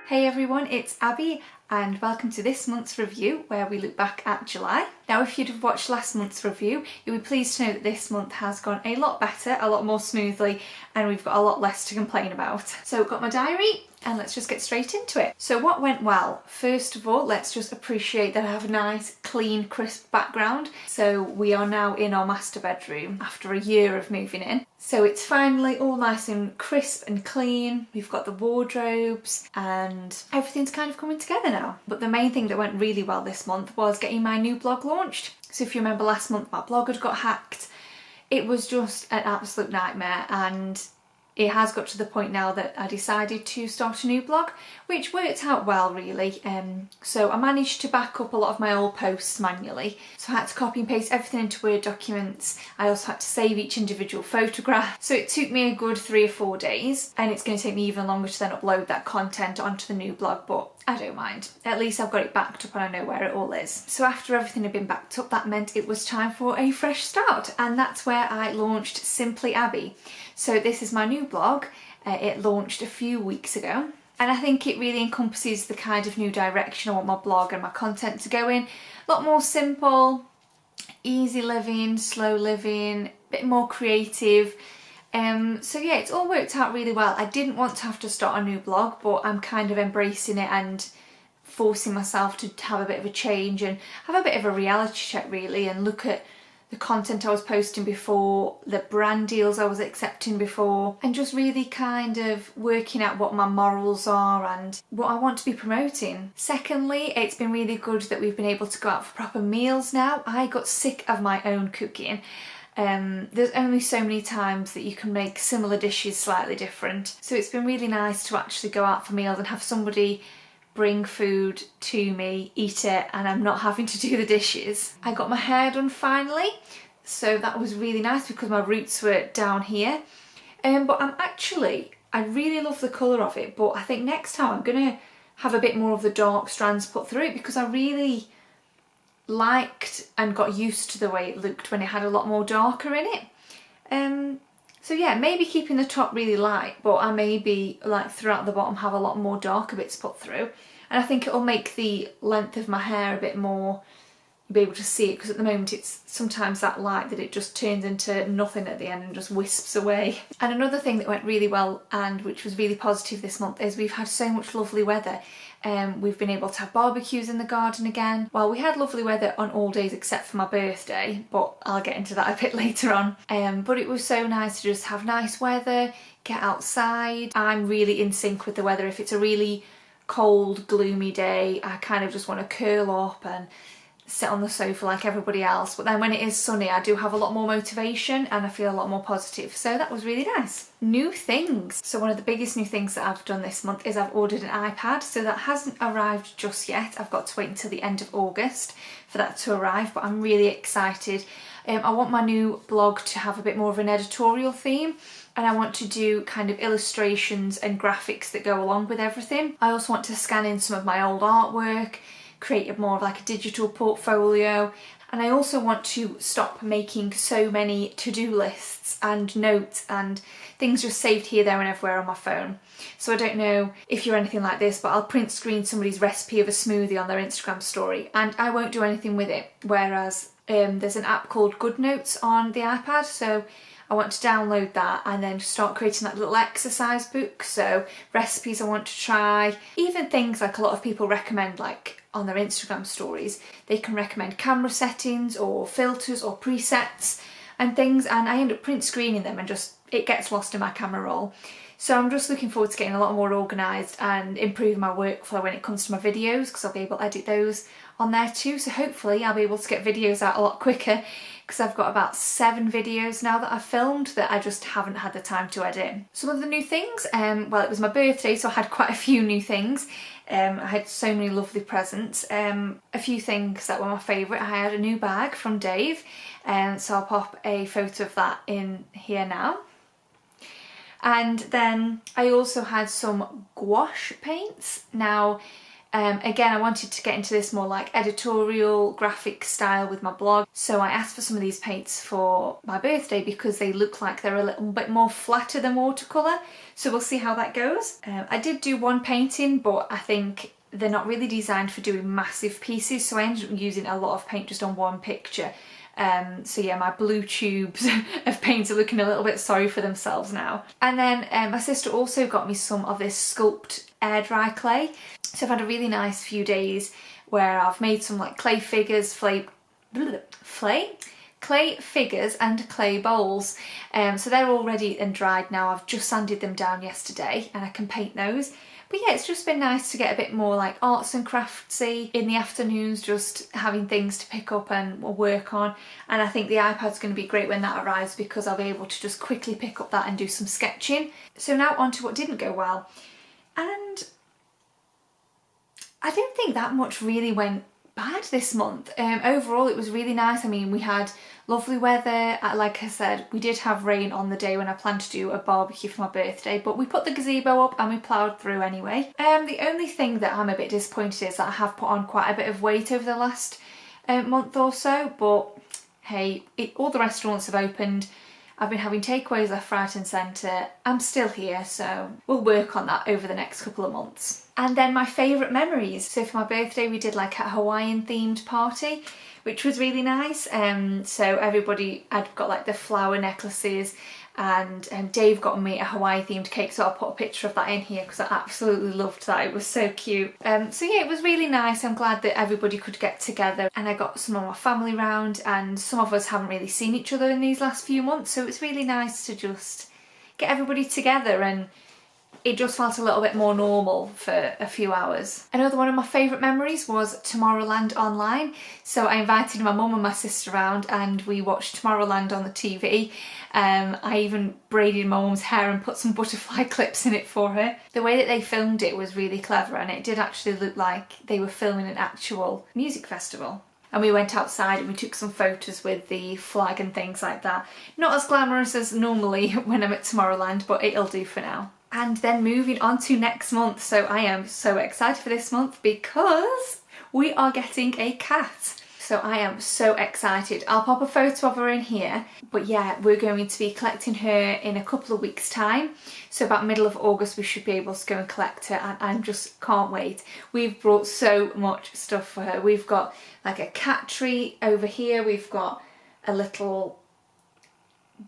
Hey everyone, it's Abby and welcome to this month's review where we look back at July. Now if you'd have watched last month's review, you'll be pleased to know that this month has gone a lot better, a lot more smoothly, and we've got a lot less to complain about. So I've got my diary and let's just get straight into it. So what went well? First of all, let's just appreciate that I have a nice, clean, crisp background. So we are now in our master bedroom after a year of moving in. So it's finally all nice and crisp and clean. We've got the wardrobes and everything's kind of coming together now. But the main thing that went really well this month was getting my new blog launched. So if you remember last month, my blog had got hacked. It was just an absolute nightmare, and it has got to the point now that I decided to start a new blog, which worked out well really. So I managed to back up a lot of my old posts manually. So I had to copy and paste everything into Word documents. I also had to save each individual photograph. So it took me a good 3 or 4 days, and it's going to take me even longer to then upload that content onto the new blog, but I don't mind. At least I've got it backed up and I know where it all is. So after everything had been backed up, that meant it was time for a fresh start, and that's where I launched Simply Abbie. So this is my new blog. It launched a few weeks ago, and I think it really encompasses the kind of new direction I want my blog and my content to go in. A lot more simple, easy living, slow living, a bit more creative. So yeah, it's all worked out really well. I didn't want to have to start a new blog, but I'm kind of embracing it and forcing myself to have a bit of a change and have a bit of a reality check really, and look at the content I was posting before, the brand deals I was accepting before, and just really kind of working out what my morals are and what I want to be promoting. Secondly, it's been really good that we've been able to go out for proper meals now. I got sick of my own cooking. There's only so many times that you can make similar dishes slightly different. So it's been really nice to actually go out for meals and have somebody bring food to me, eat it, and I'm not having to do the dishes. I got my hair done finally, so that was really nice because my roots were down here. But I really love the colour of it, but I think next time I'm gonna have a bit more of the dark strands put through it, because I really liked and got used to the way it looked when it had a lot more darker in it. So yeah, maybe keeping the top really light, but I maybe like throughout the bottom have a lot more darker bits put through. And I think it'll make the length of my hair a bit more, you'll be able to see it, because at the moment it's sometimes that light that it just turns into nothing at the end and just wisps away. And another thing that went really well and which was really positive this month is we've had so much lovely weather. We've been able to have barbecues in the garden again. Well, we had lovely weather on all days except for my birthday, but I'll get into that a bit later on. But it was so nice to just have nice weather, get outside. I'm really in sync with the weather. If it's a really cold, gloomy day, I kind of just want to curl up and sit on the sofa like everybody else. But then when it is sunny, I do have a lot more motivation and I feel a lot more positive. So that was really nice. New things. So one of the biggest new things that I've done this month is I've ordered an iPad. So that hasn't arrived just yet. I've got to wait until the end of August for that to arrive, but I'm really excited. I want my new blog to have a bit more of an editorial theme, and I want to do kind of illustrations and graphics that go along with everything. I also want to scan in some of my old artwork, create more of like a digital portfolio, and I also want to stop making so many to-do lists and notes and things just saved here, there and everywhere on my phone. So I don't know if you're anything like this, but I'll print screen somebody's recipe of a smoothie on their Instagram story and I won't do anything with it, whereas there's an app called GoodNotes on the iPad, so I want to download that and then start creating that little exercise book. So recipes I want to try, even things like a lot of people recommend, like on their Instagram stories, they can recommend camera settings or filters or presets and things, and I end up print screening them and just it gets lost in my camera roll. So I'm just looking forward to getting a lot more organised and improving my workflow when it comes to my videos, because I'll be able to edit those on there too. So hopefully I'll be able to get videos out a lot quicker, because I've got about 7 videos now that I've filmed that I just haven't had the time to edit. Some of the new things, well, it was my birthday, so I had quite a few new things. I had so many lovely presents. A few things that were my favourite. I had a new bag from Dave, so I'll pop a photo of that in here now. And then I also had some gouache paints. Now, Again, I wanted to get into this more like editorial graphic style with my blog, so I asked for some of these paints for my birthday because they look like they're a little bit more flatter than watercolour, so we'll see how that goes. I did do one painting, but I think they're not really designed for doing massive pieces, so I ended up using a lot of paint just on one picture. So yeah, my blue tubes of paint are looking a little bit sorry for themselves now. And then my sister also got me some of this Sculpt air dry clay. So I've had a really nice few days where I've made some like clay figures, clay figures and clay bowls. So they're all ready and dried now. I've just sanded them down yesterday and I can paint those. But yeah, it's just been nice to get a bit more like arts and craftsy in the afternoons, just having things to pick up and work on. And I think the iPad's going to be great when that arrives because I'll be able to just quickly pick up that and do some sketching. So now on to what didn't go well. And I don't think that much really went bad this month. Overall it was really nice. I mean, we had lovely weather. Like I said, we did have rain on the day when I planned to do a barbecue for my birthday, but we put the gazebo up and we ploughed through anyway. The only thing that I'm a bit disappointed is that I have put on quite a bit of weight over the last month or so, but hey, all the restaurants have opened. I've been having takeaways left, right and centre. I'm still here, so we'll work on that over the next couple of months. And then my favourite memories. So for my birthday we did like a Hawaiian themed party, which was really nice. So everybody, I'd got like the flower necklaces, and Dave got me a Hawaii themed cake, so I'll put a picture of that in here because I absolutely loved that. It was so cute. So yeah, it was really nice. I'm glad that everybody could get together, and I got some of my family round, and some of us haven't really seen each other in these last few months, so it's really nice to just get everybody together, and it just felt a little bit more normal for a few hours. Another one of my favourite memories was Tomorrowland online. So I invited my mum and my sister around and we watched Tomorrowland on the TV. I even braided my mum's hair and put some butterfly clips in it for her. The way that they filmed it was really clever, and it did actually look like they were filming an actual music festival. And we went outside and we took some photos with the flag and things like that. Not as glamorous as normally when I'm at Tomorrowland, but it'll do for now. And then moving on to next month. So I am so excited for this month because we are getting a cat. So I am so excited. I'll pop a photo of her in here. But yeah, we're going to be collecting her in a couple of weeks' time. So about middle of August we should be able to go and collect her, and I just can't wait. We've brought so much stuff for her. We've got like a cat tree over here. We've got a little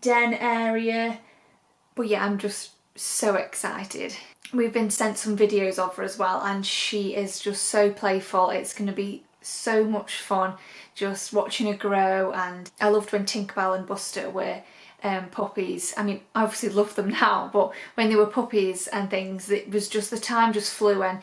den area. But yeah, I'm just so excited. We've been sent some videos of her as well, and she is just so playful. It's going to be so much fun just watching her grow. And I loved when Tinkerbell and Buster were puppies. I mean, I obviously love them now, but when they were puppies and things, it was just, the time just flew, and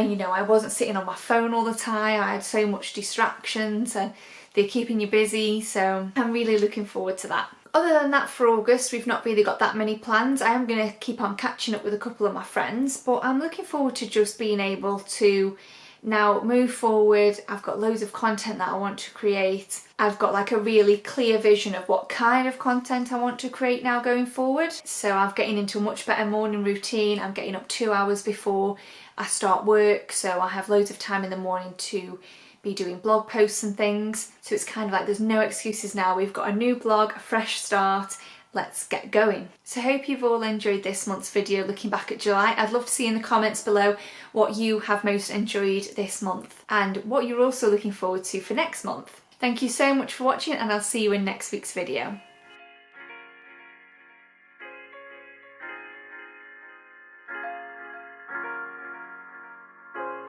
you know, I wasn't sitting on my phone all the time. I had so much distractions and they're keeping you busy, so I'm really looking forward to that. Other than that, for August we've not really got that many plans. I am going to keep on catching up with a couple of my friends, but I'm looking forward to just being able to now move forward. I've got loads of content that I want to create. I've got like a really clear vision of what kind of content I want to create now going forward. So I'm getting into a much better morning routine. I'm getting up 2 hours before I start work, so I have loads of time in the morning to be doing blog posts and things. So it's kind of like there's no excuses now. We've got a new blog, a fresh start. Let's get going. So I hope you've all enjoyed this month's video looking back at July. I'd love to see in the comments below what you have most enjoyed this month and what you're also looking forward to for next month. Thank you so much for watching, and I'll see you in next week's video.